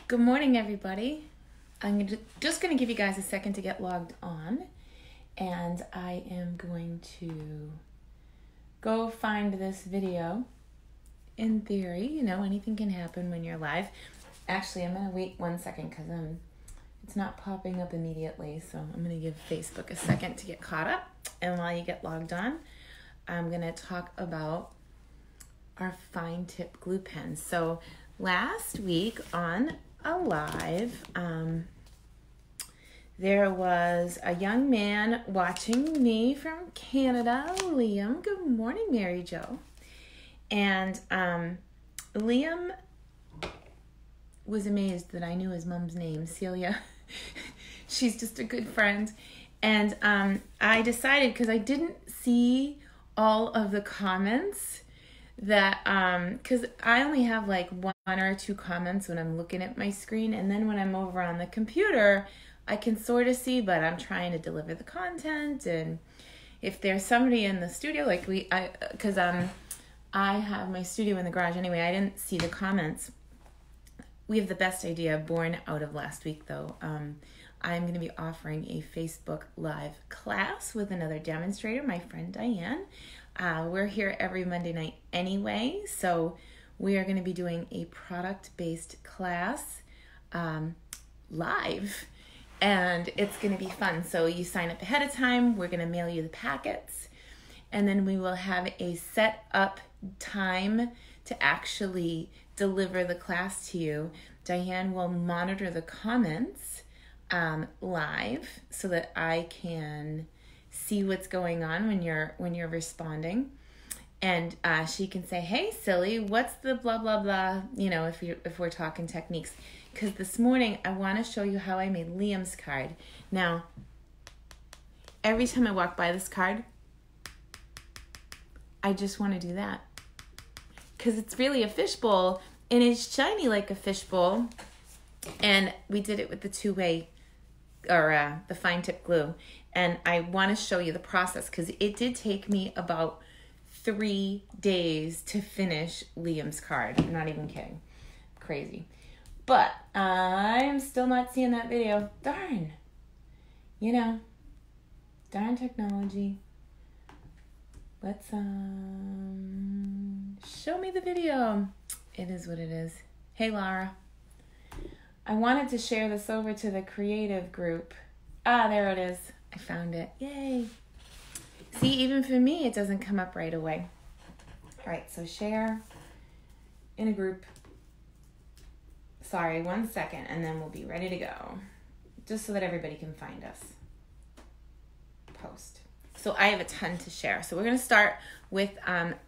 Good morning, everybody. I'm just going to give you guys a second to get logged on, and I am going to go find this video. In theory, you know, anything can happen when you're live. Actually, I'm going to wait 1 second because it's not popping up immediately, so I'm going to give Facebook a second to get caught up. And while you get logged on, I'm going to talk about our fine tip glue pens. So last week on a live, there was a young man watching me from Canada, Liam. Good morning, Mary Jo. And Liam was amazed that I knew his mom's name, Celia. She's just a good friend. And I decided, because I didn't see all of the comments, that because I only have like one or two comments when I'm looking at my screen, and then when I'm over on the computer I can sort of see, but I'm trying to deliver the content. And if there's somebody in the studio, like because I have my studio in the garage anyway, I didn't see the comments. We have the best idea born out of last week, though. I'm going to be offering a Facebook Live class with another demonstrator, my friend Diane. We're here every Monday night anyway, so we are going to be doing a product-based class live, and it's going to be fun. So you sign up ahead of time, we're going to mail you the packets, and then we will have a set up time to actually deliver the class to you. Diane will monitor the comments live so that I can see what's going on when you're responding, and she can say, "Hey, silly, what's the blah blah blah?" You know, if we're talking techniques. Because this morning I want to show you how I made Liam's card. Now, every time I walk by this card, I just want to do that because it's really a fishbowl and it's shiny like a fishbowl, and we did it with the two-way or the fine tip glue. And I want to show you the process because it did take me about 3 days to finish Liam's card. I'm not even kidding. Crazy. But I'm still not seeing that video. Darn. You know, darn technology. Let's show me the video. It is what it is. Hey, Laura. I wanted to share this over to the creative group. There it is. I found it. Yay. See, even for me, it doesn't come up right away. All right, so share in a group. Sorry, 1 second, and then we'll be ready to go. Just so that everybody can find us. Post. So I have a ton to share. So we're going to start with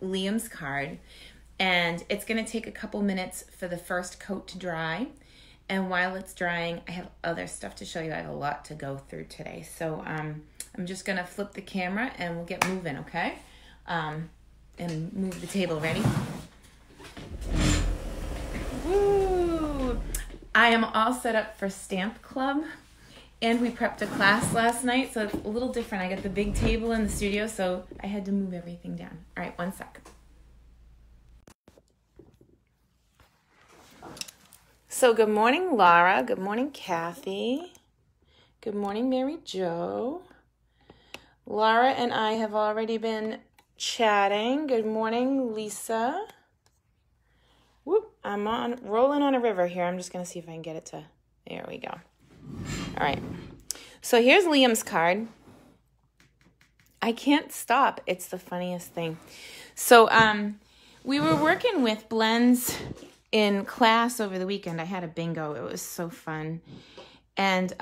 Liam's card. And it's going to take a couple minutes for the first coat to dry. And while it's drying, I have other stuff to show you. I have a lot to go through today. So I'm just going to flip the camera and we'll get moving, okay? And move the table. Ready? Woo! I am all set up for Stamp Club. And we prepped a class last night, so it's a little different. I got the big table in the studio, so I had to move everything down. All right, 1 sec. So good morning, Laura. Good morning, Kathy. Good morning, Mary Jo. Laura and I have already been chatting. Good morning, Lisa. Whoop, I'm rolling on a river here. I'm just going to see if I can get it to, there we go. All right. So here's Liam's card. I can't stop. It's the funniest thing. So we were working with blends in class over the weekend. I had a bingo. It was so fun. And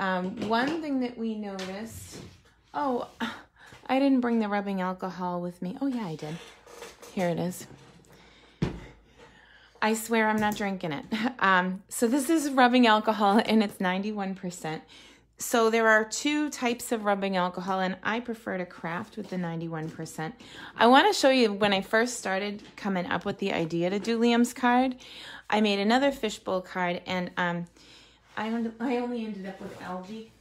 one thing that we noticed, I didn't bring the rubbing alcohol with me. Oh, yeah, I did. Here it is. I swear I'm not drinking it. So this is rubbing alcohol, and it's 91%. So there are two types of rubbing alcohol, and I prefer to craft with the 91%. I want to show you when I first started coming up with the idea to do Liam's card, I made another fishbowl card, and I only ended up with algae.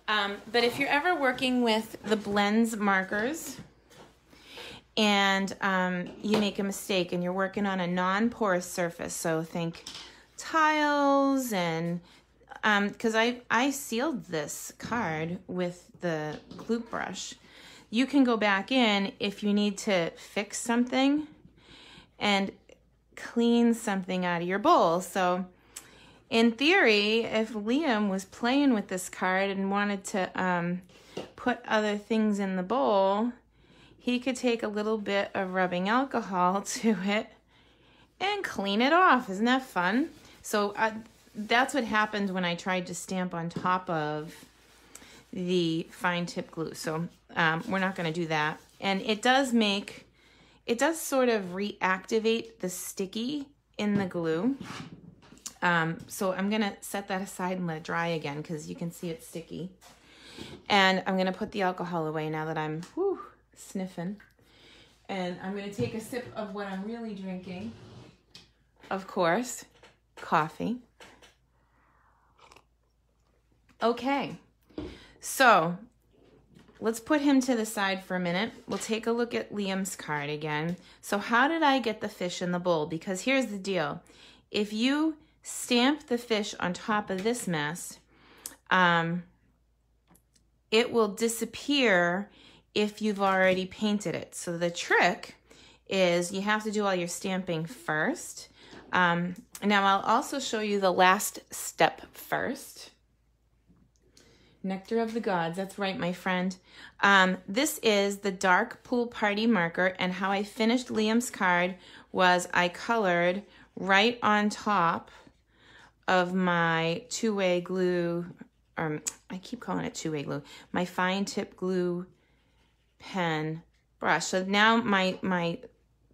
But if you're ever working with the blends markers and you make a mistake and you're working on a non-porous surface, so think tiles and because I sealed this card with the glue brush. You can go back in if you need to fix something and clean something out of your bowl. So in theory, if Liam was playing with this card and wanted to put other things in the bowl, he could take a little bit of rubbing alcohol to it and clean it off. Isn't that fun? So that's what happened when I tried to stamp on top of the fine tip glue. So we're not going to do that. And it does sort of reactivate the sticky in the glue. So I'm going to set that aside and let it dry again because you can see it's sticky. And I'm going to put the alcohol away now that I'm sniffing. And I'm going to take a sip of what I'm really drinking. Of course, coffee. Okay, so let's put him to the side for a minute. We'll take a look at Liam's card again. So how did I get the fish in the bowl? Because here's the deal. If you stamp the fish on top of this mess, it will disappear if you've already painted it. So the trick is you have to do all your stamping first. Now I'll also show you the last step first. Nectar of the Gods, that's right, my friend. This is the dark pool party marker, and how I finished Liam's card was I colored right on top of my two-way glue, I keep calling it two-way glue, my fine tip glue pen brush. So now my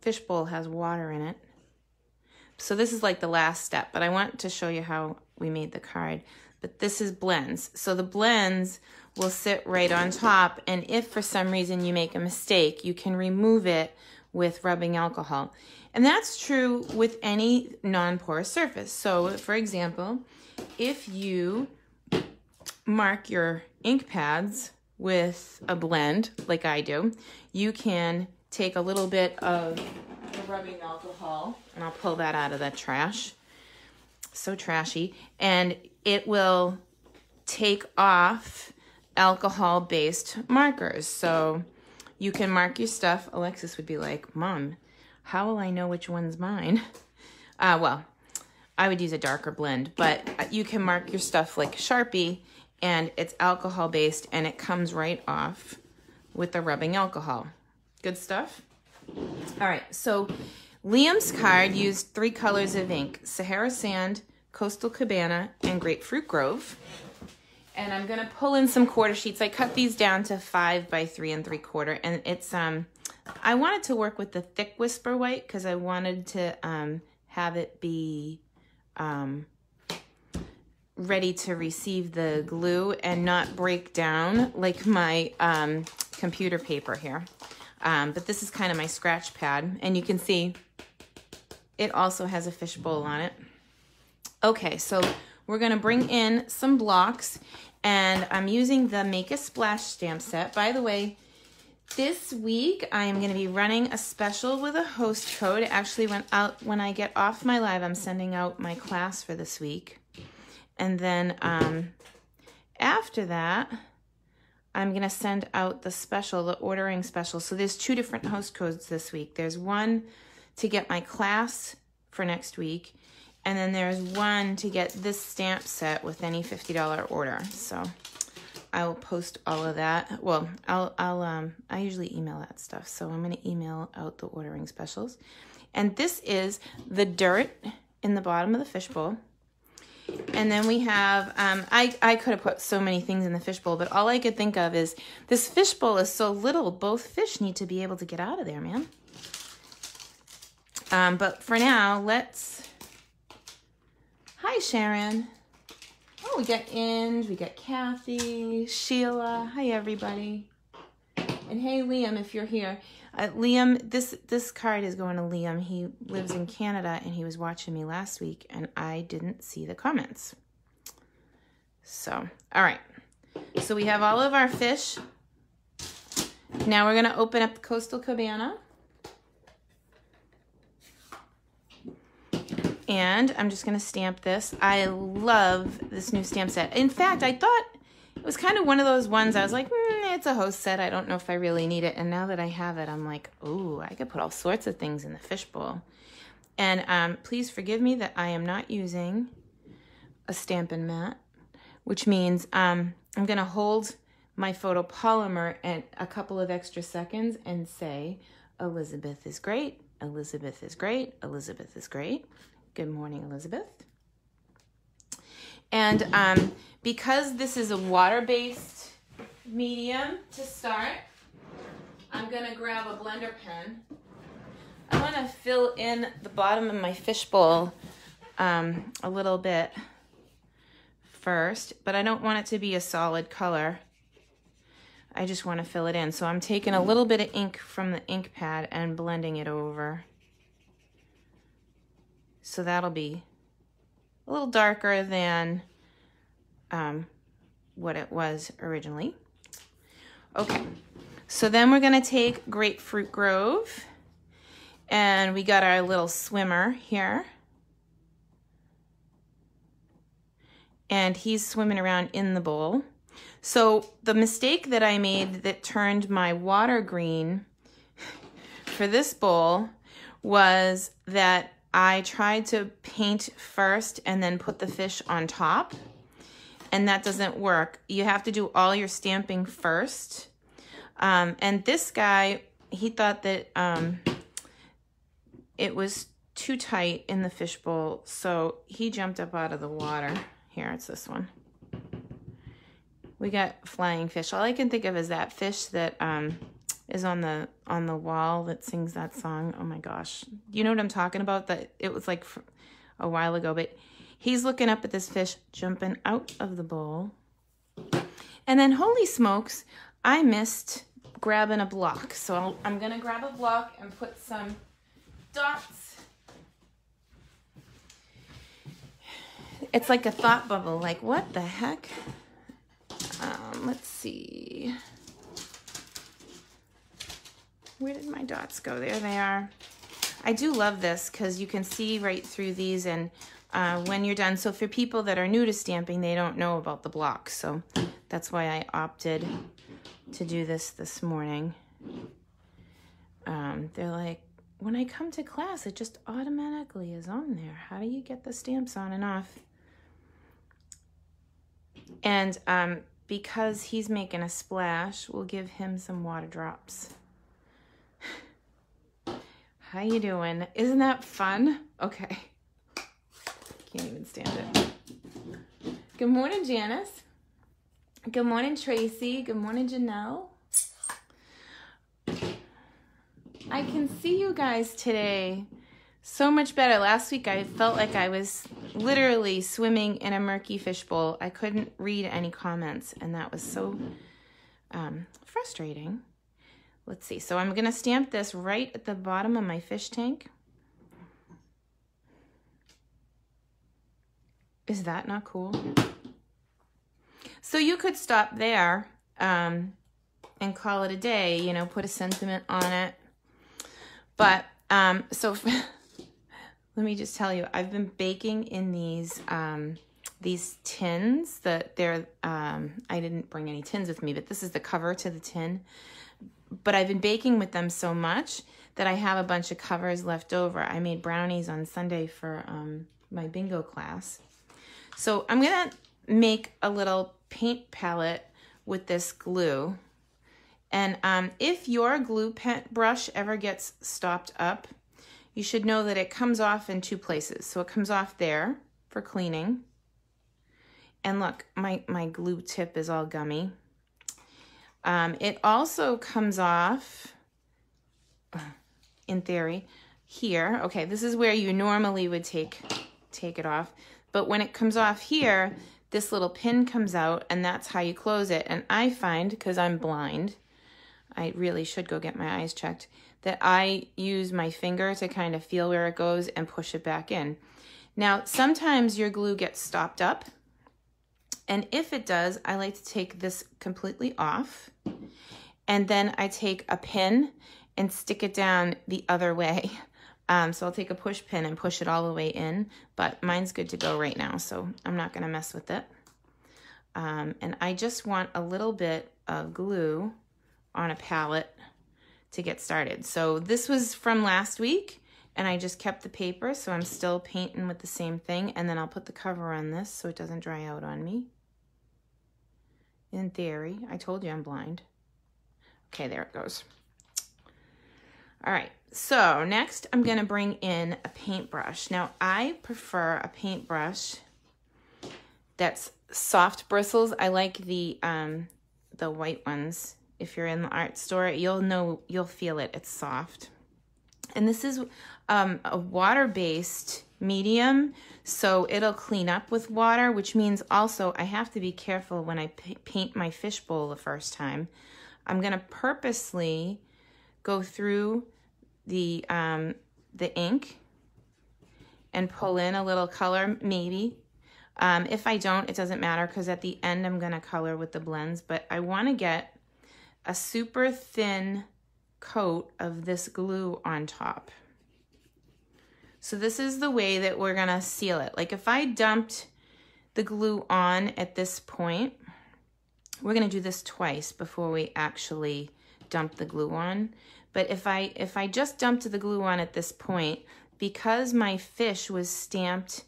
fishbowl has water in it. So this is like the last step, but I want to show you how we made the card. But this is blends. So the blends will sit right on top, and if for some reason you make a mistake, you can remove it with rubbing alcohol. And that's true with any non-porous surface. So for example, if you mark your ink pads with a blend, like I do, you can take a little bit of the rubbing alcohol, and I'll pull that out of the trash. So trashy. And it will take off alcohol-based markers. So you can mark your stuff. Alexis would be like, Mom, how will I know which one's mine? Well, I would use a darker blend, but you can mark your stuff like Sharpie, and it's alcohol-based, and it comes right off with the rubbing alcohol. Good stuff? All right, so Liam's card used 3 colors of ink: Sahara Sand, Coastal Cabana, and Grapefruit Grove. And I'm gonna pull in some quarter sheets. I cut these down to 5 by 3 3/4, and it's I wanted to work with the thick Whisper White because I wanted to have it be ready to receive the glue and not break down like my computer paper here. But this is kind of my scratch pad, and you can see it also has a fishbowl on it. Okay, so we're gonna bring in some blocks, and I'm using the Make a Splash stamp set. By the way, this week I am gonna be running a special with a host code. It actually went out when I get off my live. I'm sending out my class for this week. And then after that, I'm gonna send out the special, the ordering special. So there's 2 different host codes this week. There's one to get my class for next week, and then there's one to get this stamp set with any $50 order. So I will post all of that. Well, I usually email that stuff, so I'm gonna email out the ordering specials. And this is the dirt in the bottom of the fishbowl. And then we have, I could have put so many things in the fishbowl, but all I could think of is this fishbowl is so little, both fish need to be able to get out of there, man. But for now, hi Sharon. Oh, we got Inge, we got Kathy, Sheila. Hi everybody. And hey Liam, if you're here. Liam, this card is going to Liam. He lives in Canada, and he was watching me last week, and I didn't see the comments. So, all right. So we have all of our fish. Now we're going to open up the Coastal Cabana. And I'm just gonna stamp this. I love this new stamp set. In fact, I thought it was kind of one of those ones I was like, it's a host set. I don't know if I really need it. And now that I have it, I'm like, ooh, I could put all sorts of things in the fishbowl. And please forgive me that I am not using a Stampin' mat, which means I'm gonna hold my photopolymer at a couple of extra seconds and say, Elizabeth is great, Elizabeth is great, Elizabeth is great. Good morning, Elizabeth. And because this is a water-based medium to start, I'm gonna grab a blender pen. I wanna fill in the bottom of my fishbowl a little bit first, but I don't want it to be a solid color. I just want to fill it in. So I'm taking a little bit of ink from the ink pad and blending it over. So that'll be a little darker than what it was originally. Okay, so then we're gonna take Grapefruit Grove, and we got our little swimmer here. And he's swimming around in the bowl. So the mistake that I made that turned my water green for this bowl was that I tried to paint first and then put the fish on top, and that doesn't work. You have to do all your stamping first. And this guy, he thought that it was too tight in the fishbowl, so he jumped up out of the water. Here, it's this one. We got flying fish. All I can think of is that fish that is on the wall that sings that song. Oh my gosh. You know what I'm talking about? That it was like a while ago, but he's looking up at this fish jumping out of the bowl. And then holy smokes, I missed grabbing a block. So I'm gonna grab a block and put some dots. It's like a thought bubble, like what the heck? Let's see. Where did my dots go? There they are. I do love this because you can see right through these, and when you're done. So for people that are new to stamping, they don't know about the blocks. So that's why I opted to do this morning. They're like, when I come to class, it just automatically is on there. How do you get the stamps on and off? And because he's making a splash, we'll give him some water drops. How you doing? Isn't that fun? Okay. Can't even stand it. Good morning, Janice. Good morning, Tracy. Good morning, Janelle. I can see you guys today so much better. Last week I felt like I was literally swimming in a murky fishbowl. I couldn't read any comments, and that was so frustrating. Let's see. So I'm going to stamp this right at the bottom of my fish tank. Is that not cool? So you could stop there and call it a day, you know, put a sentiment on it. But so let me just tell you, I've been baking in these tins that they're, I didn't bring any tins with me, but this is the cover to the tin. But I've been baking with them so much that I have a bunch of covers left over. I made brownies on Sunday for my bingo class. So I'm gonna make a little paint palette with this glue. And if your glue brush ever gets stopped up, you should know that it comes off in two places. So it comes off there for cleaning. And look, my glue tip is all gummy. It also comes off, in theory, here. Okay, this is where you normally would take it off. But when it comes off here, this little pin comes out, and that's how you close it. And I find, because I'm blind, I really should go get my eyes checked, that I use my finger to kind of feel where it goes and push it back in. Now, sometimes your glue gets stopped up, and if it does, I like to take this completely off, and then I take a pin and stick it down the other way. So I'll take a push pin and push it all the way in, but mine's good to go right now, so I'm not gonna mess with it. And I just want a little bit of glue on a palette to get started. So this was from last week, and I just kept the paper, so I'm still painting with the same thing, and then I'll put the cover on this so it doesn't dry out on me. In theory, I told you I'm blind. Okay, there it goes. All right, so next I'm gonna bring in a paintbrush. Now I prefer a paintbrush that's soft bristles. I like the white ones. If you're in the art store, you'll feel it, it's soft. And this is a water-based medium, so it'll clean up with water, which means also I have to be careful when I paint my fishbowl the first time. I'm gonna purposely go through the ink and pull in a little color, maybe. If I don't, it doesn't matter, because at the end I'm gonna color with the blends, but I wanna get a super thin coat of this glue on top. So this is the way that we're gonna seal it. Like if I dumped the glue on at this point, we're gonna do this twice before we actually dump the glue on. But if I just dumped the glue on at this point, because my fish was stamped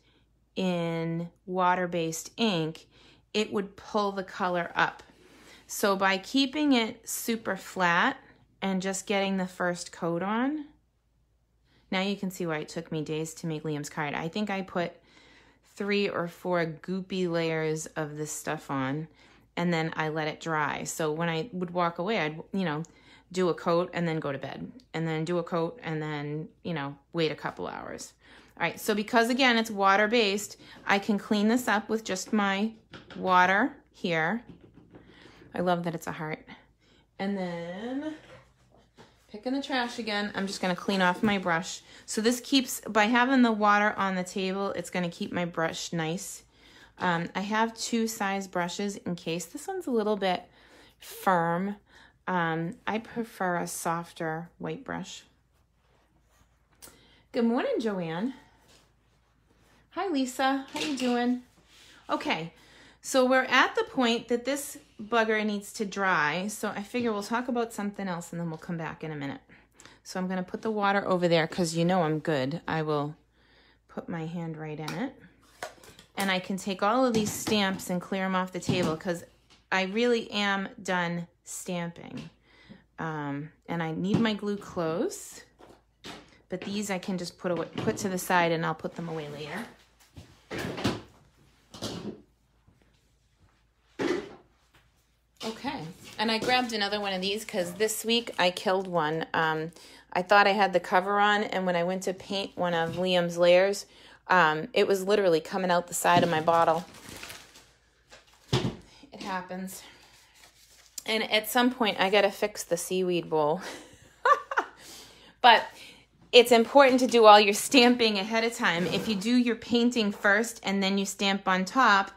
in water-based ink, it would pull the color up. So by keeping it super flat and just getting the first coat on, now you can see why it took me days to make Liam's card. I think I put 3 or 4 goopy layers of this stuff on, and then I let it dry. So when I would walk away, I'd, do a coat and then go to bed, and then do a coat and then, wait a couple hours. All right, so because again, it's water-based, I can clean this up with just my water here. I love that it's a heart. And then, picking the trash again, I'm just gonna clean off my brush. So this keeps, by having the water on the table, it's gonna keep my brush nice. I have 2 size brushes in case this one's a little bit firm. I prefer a softer white brush. Good morning, Joanne. Hi, Lisa. How you doing? Okay, so we're at the point that this bugger needs to dry, so I figure we'll talk about something else and then we'll come back in a minute. So I'm gonna put the water over there because I'm good. I will put my hand right in it. And I can take all of these stamps and clear them off the table because I really am done stamping. And I need my glue close, but these I can just put to the side and I'll put them away later. Okay, and I grabbed another one of these because this week I killed one. I thought I had the cover on, and when I went to paint one of Liam's layers, it was literally coming out the side of my bottle. It happens. And at some point, I gotta fix the seaweed bowl. But it's important to do all your stamping ahead of time. If you do your painting first and then you stamp on top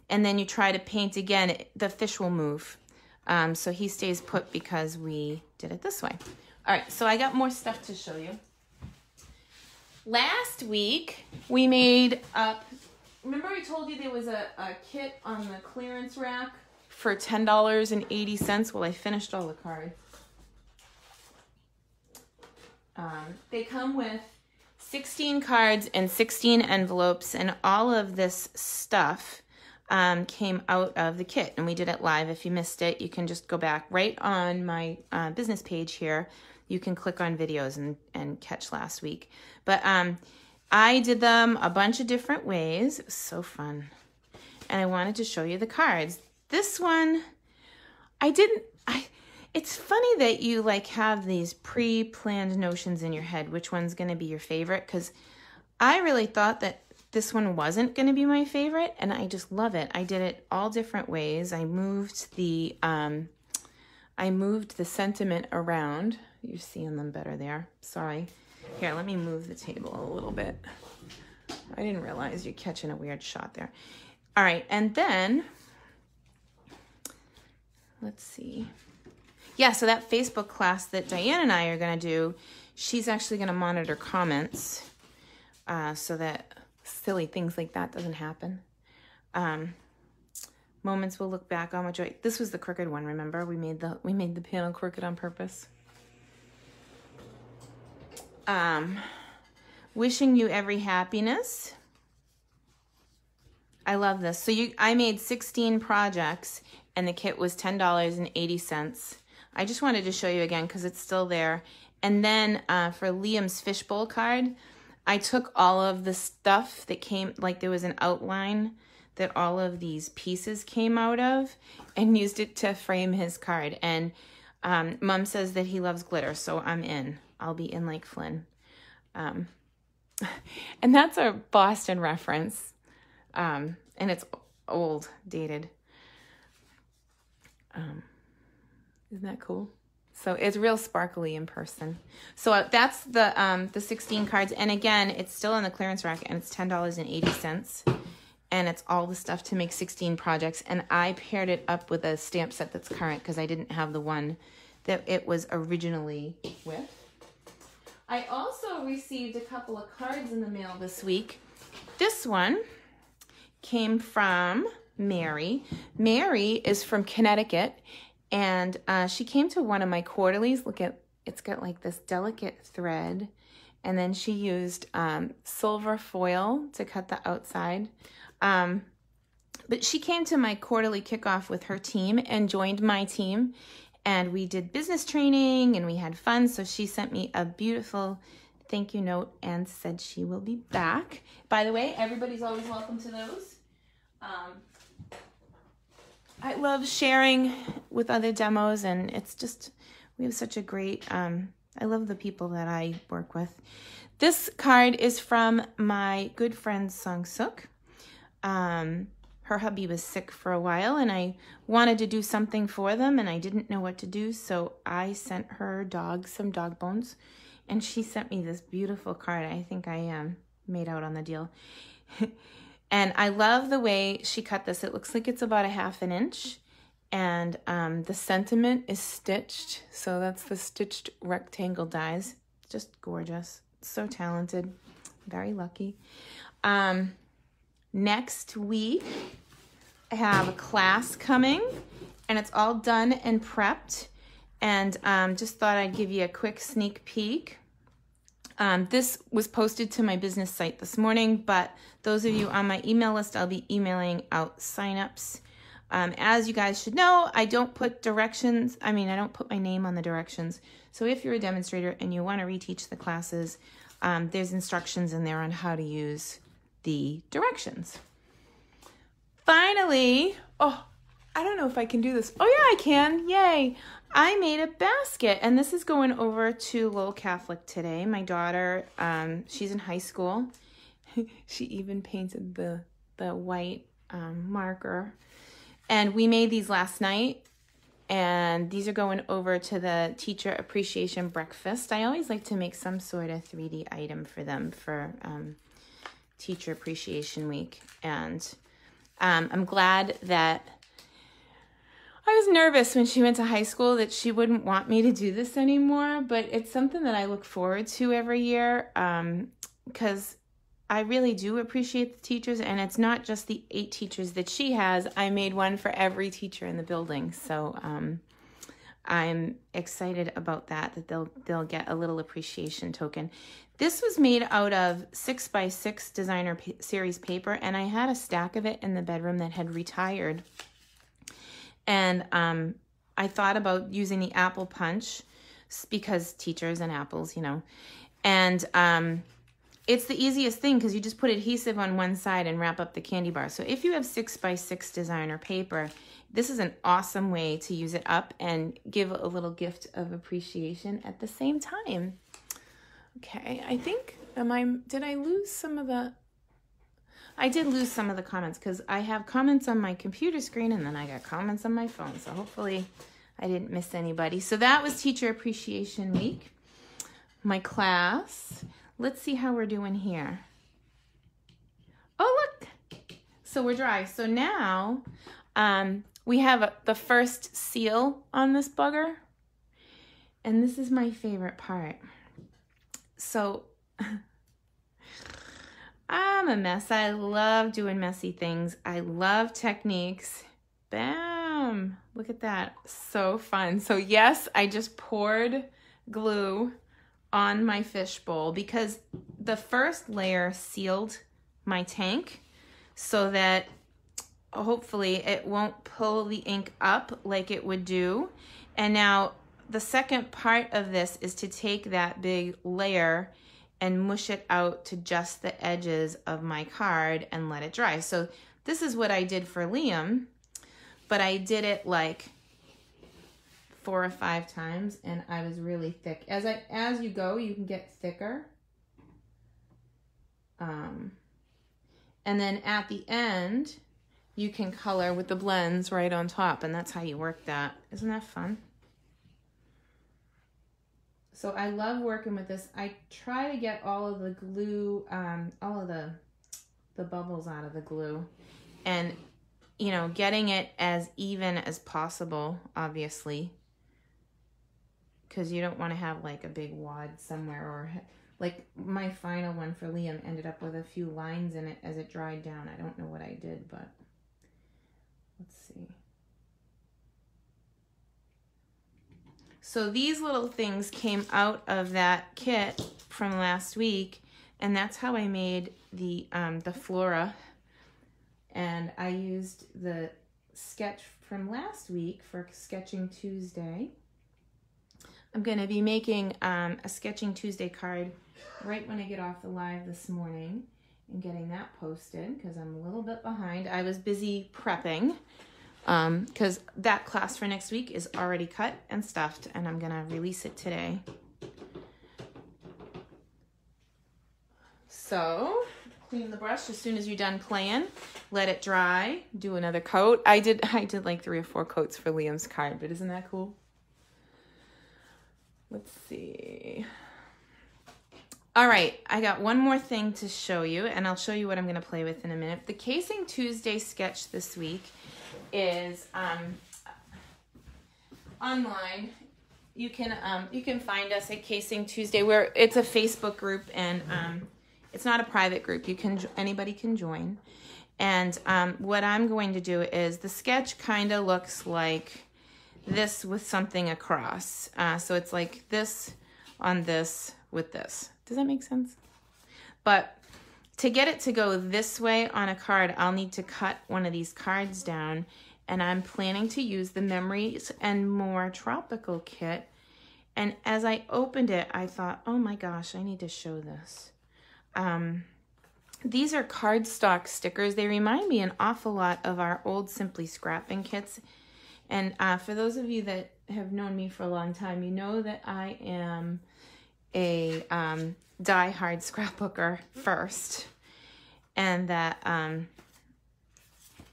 and then you try to paint again, the fish will move. So he stays put because we did it this way. All right, so I got more stuff to show you. Last week, we made up, remember I told you there was a kit on the clearance rack for $10.80? Well, I finished all the cards. They come with 16 cards and 16 envelopes, and all of this stuff came out of the kit, and we did it live. If you missed it, you can just go back right on my business page here. You can click on videos and catch last week. But I did them a bunch of different ways. It was so fun. And I wanted to show you the cards. This one, it's funny that you have these pre-planned notions in your head, which one's going to be your favorite, because I really thought that this one wasn't going to be my favorite, and I just love it. I did it all different ways. I moved the sentiment around. You're seeing them better there. Sorry. Here, let me move the table a little bit. I didn't realize you're catching a weird shot there. All right, and then, let's see. Yeah, so that Facebook class that Diane and I are going to do, she's actually going to monitor comments so that silly things like that doesn't happen. Moments we'll look back on with joy. This was the crooked one, remember? We made the panel crooked on purpose. Wishing you every happiness. I love this. So I made 16 projects and the kit was $10.80. I just wanted to show you again because it's still there. And then for Liam's fishbowl card, I took all of the stuff that came, like there was an outline that all of these pieces came out of, and used it to frame his card. And Mom says that he loves glitter, so I'm in. I'll be in like Flynn. And that's a Boston reference. And it's old, dated. Isn't that cool? So it's real sparkly in person. So that's the 16 cards. And again, it's still on the clearance rack and it's $10.80. And it's all the stuff to make 16 projects. And I paired it up with a stamp set that's current because I didn't have the one that it was originally with. I also received a couple of cards in the mail this week. This one came from Mary. Mary is from Connecticut, and she came to one of my quarterlies. Look at, it's got like this delicate thread, and then she used silver foil to cut the outside. But she came to my quarterly kickoff with her team and joined my team, and we did business training and we had fun. So she sent me a beautiful thank you note and said she will be back. By the way, everybody's always welcome to those. I love sharing with other demos, and it's just, we have such a great, I love the people that I work with. This card is from my good friend Sung Suk. Her hubby was sick for a while, and I wanted to do something for them, and I didn't know what to do, so I sent her dog some dog bones, and she sent me this beautiful card. I think I made out on the deal. And I love the way she cut this. It looks like it's about 1/2 inch, and the sentiment is stitched, so that's the stitched rectangle dies. Just gorgeous. So talented. Very lucky. Next week, I have a class coming, and it's all done and prepped, and just thought I'd give you a quick sneak peek. This was posted to my business site this morning, but those of you on my email list, I'll be emailing out signups. As you guys should know, I don't put directions. I don't put my name on the directions. So if you're a demonstrator and you want to reteach the classes, there's instructions in there on how to use the directions. Finally, oh, I don't know if I can do this. Oh yeah, I can, yay. I made a basket, and this is going over to Lowell Catholic today. My daughter, she's in high school. She even painted the white marker. And we made these last night, and these are going over to the Teacher Appreciation Breakfast. I always like to make some sort of 3D item for them for Teacher Appreciation Week. And I'm glad that I was nervous when she went to high school that she wouldn't want me to do this anymore, but it's something that I look forward to every year because I really do appreciate the teachers, and it's not just the 8 teachers that she has. I made one for every teacher in the building, so I'm excited about that they'll get a little appreciation token. This was made out of 6x6 designer series paper, and I had a stack of it in the bedroom that had retired. And I thought about using the apple punch because teachers and apples, you know. And it's the easiest thing because you just put adhesive on one side and wrap up the candy bar. So if you have 6x6 designer paper, this is an awesome way to use it up and give a little gift of appreciation at the same time. Okay, I think, did I lose some of the... I did lose some of the comments because I have comments on my computer screen and then I got comments on my phone. So hopefully I didn't miss anybody. So that was Teacher Appreciation Week. My class. Let's see how we're doing here. Oh, look. So we're dry. So now we have the first seal on this bugger. And this is my favorite part. So I'm a mess. I love doing messy things. I love techniques. Bam! Look at that. So fun. So yes, I just poured glue on my fishbowl because the first layer sealed my tank so that hopefully it won't pull the ink up like it would do. And now the second part of this is to take that big layer and mush it out to just the edges of my card and let it dry. So this is what I did for Liam, but I did it like 4 or 5 times and I was really thick. As you go, you can get thicker. And then at the end, you can color with the blends right on top, and that's how you work that. Isn't that fun? So I love working with this. I try to get all of the glue, all of the bubbles out of the glue, and you know, getting it as even as possible, obviously, because you don't want to have like a big wad somewhere, or like my final one for Liam ended up with a few lines in it as it dried down. I don't know what I did, but let's see. So these little things came out of that kit from last week, and that's how I made the flora. And I used the sketch from last week for Sketching Tuesday. I'm going to be making a Sketching Tuesday card right when I get off the live this morning and getting that posted because I'm a little bit behind. I was busy prepping because that class for next week is already cut and stuffed, and I'm going to release it today. So clean the brush as soon as you're done playing. Let it dry. Do another coat. I did like 3 or 4 coats for Liam's card, but isn't that cool? Let's see. All right, I got one more thing to show you, and I'll show you what I'm going to play with in a minute. The Casing Tuesday sketch this week is online. You can find us at Casing Tuesday, where it's a Facebook group, and it's not a private group. Anybody can join. And what I'm going to do is the sketch kind of looks like this with something across. So it's like this on this with this. Does that make sense? But to get it to go this way on a card, I'll need to cut one of these cards down, and I'm planning to use the Memories and More Tropical kit. And as I opened it, I thought, oh my gosh, I need to show this. These are cardstock stickers. They remind me an awful lot of our old Simply Scrapping kits. And for those of you that have known me for a long time, you know that I am a die-hard scrapbooker first, and that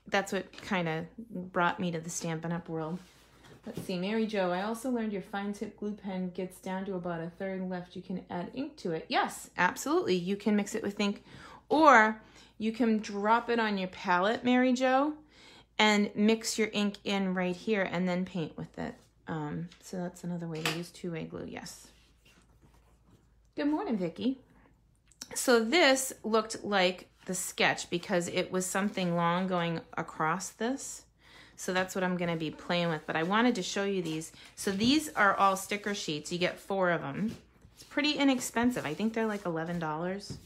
that's what kind of brought me to the Stampin' Up world. Let's see, Mary Jo, I also learned your fine tip glue pen gets down to about 1/3 left. You can add ink to it. Yes, absolutely. You can mix it with ink, or you can drop it on your palette, Mary Jo, and mix your ink in right here and then paint with it. So that's another way to use two-way glue, yes. Good morning, Vicki. So this looked like the sketch because it was something long going across this. So that's what I'm going to be playing with. But I wanted to show you these. So these are all sticker sheets. You get 4 of them. It's pretty inexpensive. I think they're like $11.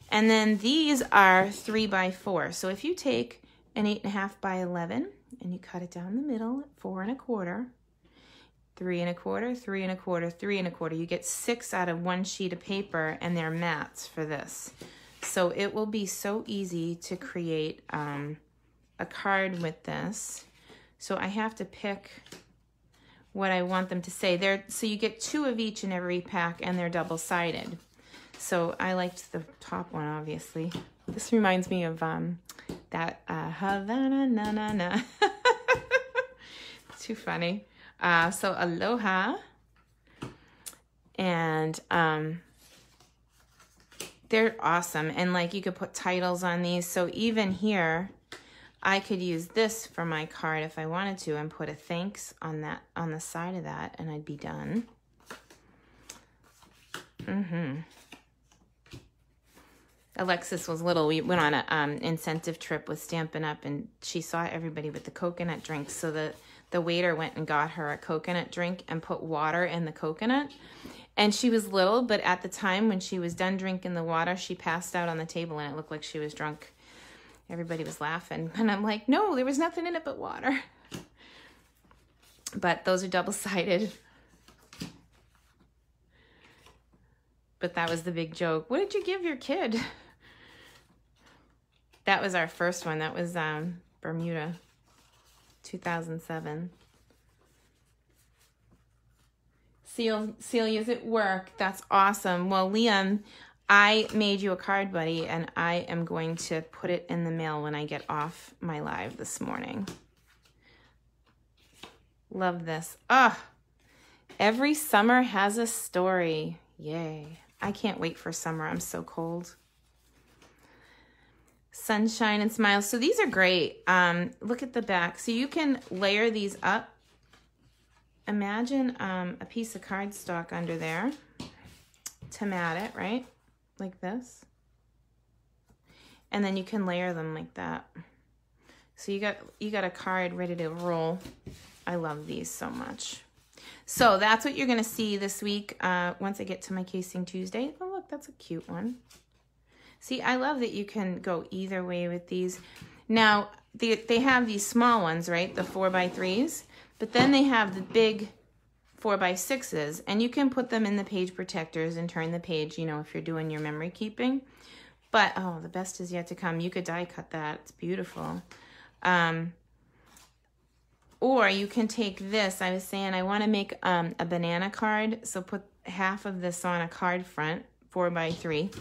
And then these are 3x4. So if you take an 8.5 by 11 and you cut it down the middle at 4 1/4, 3 1/4, 3 1/4, 3 1/4. You get 6 out of 1 sheet of paper, and they're mats for this. So it will be so easy to create a card with this. So I have to pick what I want them to say. So you get 2 of each in every pack, and they're double-sided. So I liked the top one, obviously. This reminds me of that Havana na na na. Too funny. So aloha, and they're awesome, and like you could put titles on these. So even here, I could use this for my card if I wanted to, and put a thanks on the side of that, and I'd be done. Alexis was little. We went on an incentive trip with Stampin' Up, and she saw everybody with the coconut drinks. So the waiter went and got her a coconut drink and put water in the coconut. And she was little, but at the time when she was done drinking the water, she passed out on the table, and it looked like she was drunk. Everybody was laughing. And I'm like, no, there was nothing in it but water. But those are double-sided. But that was the big joke. What did you give your kid? That was our first one. That was Bermuda, 2007. Celia's at work. That's awesome. Well, Liam, I made you a card, buddy, and I am going to put it in the mail when I get off my live this morning. Love this. Every summer has a story. Yay. I can't wait for summer. I'm so cold. Sunshine and smiles. So these are great. Look at the back. So you can layer these up. Imagine a piece of cardstock under there to mat it, right? Like this. And then you can layer them like that. So you got a card ready to roll. I love these so much. So that's what you're going to see this week once I get to my Casing Tuesday. Oh, look, that's a cute one. See, I love that you can go either way with these. Now, they have these small ones, right? The 4x3s. But then they have the big 4x6s. And you can put them in the page protectors and turn the page, you know, if you're doing your memory keeping. But, oh, the best is yet to come. You could die cut that. It's beautiful. Or you can take this. I was saying I want to make a banana card. So put half of this on a card front, 4x3.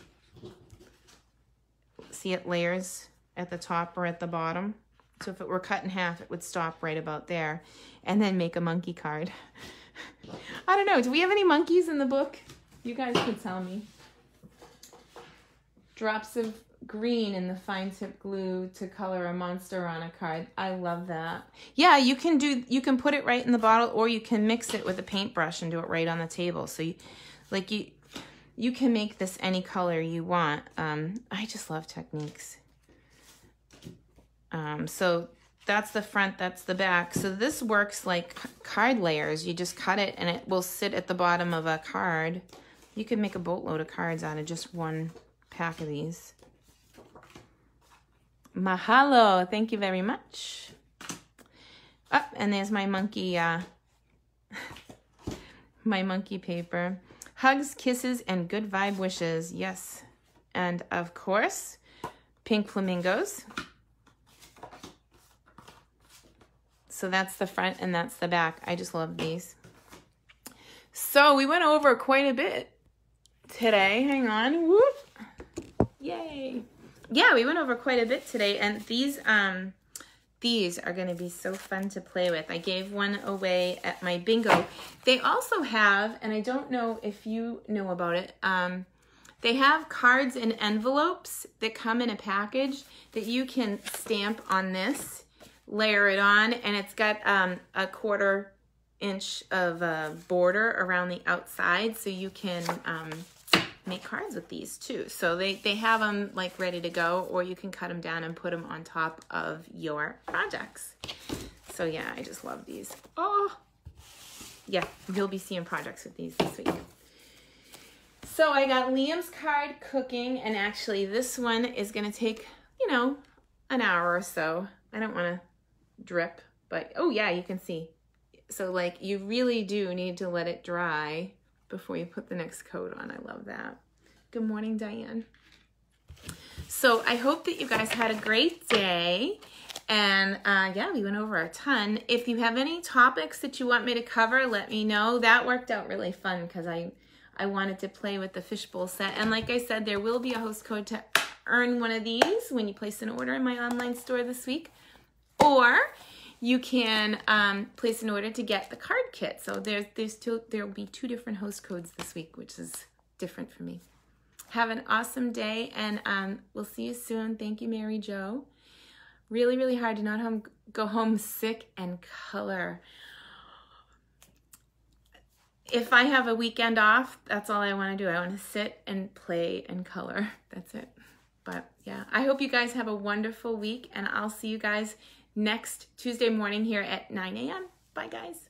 See, it layers at the top or at the bottom. So if it were cut in half, it would stop right about there. And then make a monkey card. I don't know. Do we have any monkeys in the book? You guys can tell me. Drops of green in the fine tip glue to color a monster on a card. I love that. Yeah, you can put it right in the bottle, or you can mix it with a paintbrush and do it right on the table. So you can make this any color you want. I just love techniques. So that's the front, that's the back. So this works like card layers. You just cut it and it will sit at the bottom of a card. You could make a boatload of cards out of just one pack of these. Mahalo, thank you very much. Oh, and there's my monkey, my monkey paper. Hugs, kisses, and good vibe wishes. Yes. And of course, pink flamingos. So that's the front and that's the back. I just love these. So we went over quite a bit today. Hang on. Whoop. Yay. Yeah, we went over quite a bit today, and these are going to be so fun to play with. I gave one away at my bingo. They also have, and I don't know if you know about it, they have cards in envelopes that come in a package that you can stamp on this, layer it on, and it's got a 1/4 inch of border around the outside, so you can make cards with these too. So they have them like ready to go, or you can cut them down and put them on top of your projects. So yeah, I just love these. Oh yeah, you'll be seeing projects with these this week. So I got Liam's card cooking, and actually this one is going to take, you know, an hour or so. I don't want to drip, but oh yeah, you can see. So like you really do need to let it dry before you put the next coat on. I love that. Good morning, Diane. So I hope that you guys had a great day. And yeah, we went over a ton. If you have any topics that you want me to cover, let me know. That worked out really fun because I wanted to play with the fishbowl set. And like I said, there will be a host code to earn one of these when you place an order in my online store this week. Or you can place an order to get the card kit. So there will be 2 different host codes this week, which is different for me. Have an awesome day, and we'll see you soon. Thank you, Mary Jo. Really, really hard to not go home sick and color. if I have a weekend off, that's all I want to do. I want to sit and play and color. That's it. But yeah, I hope you guys have a wonderful week, and I'll see you guys next Tuesday morning here at 9 a.m. Bye, guys.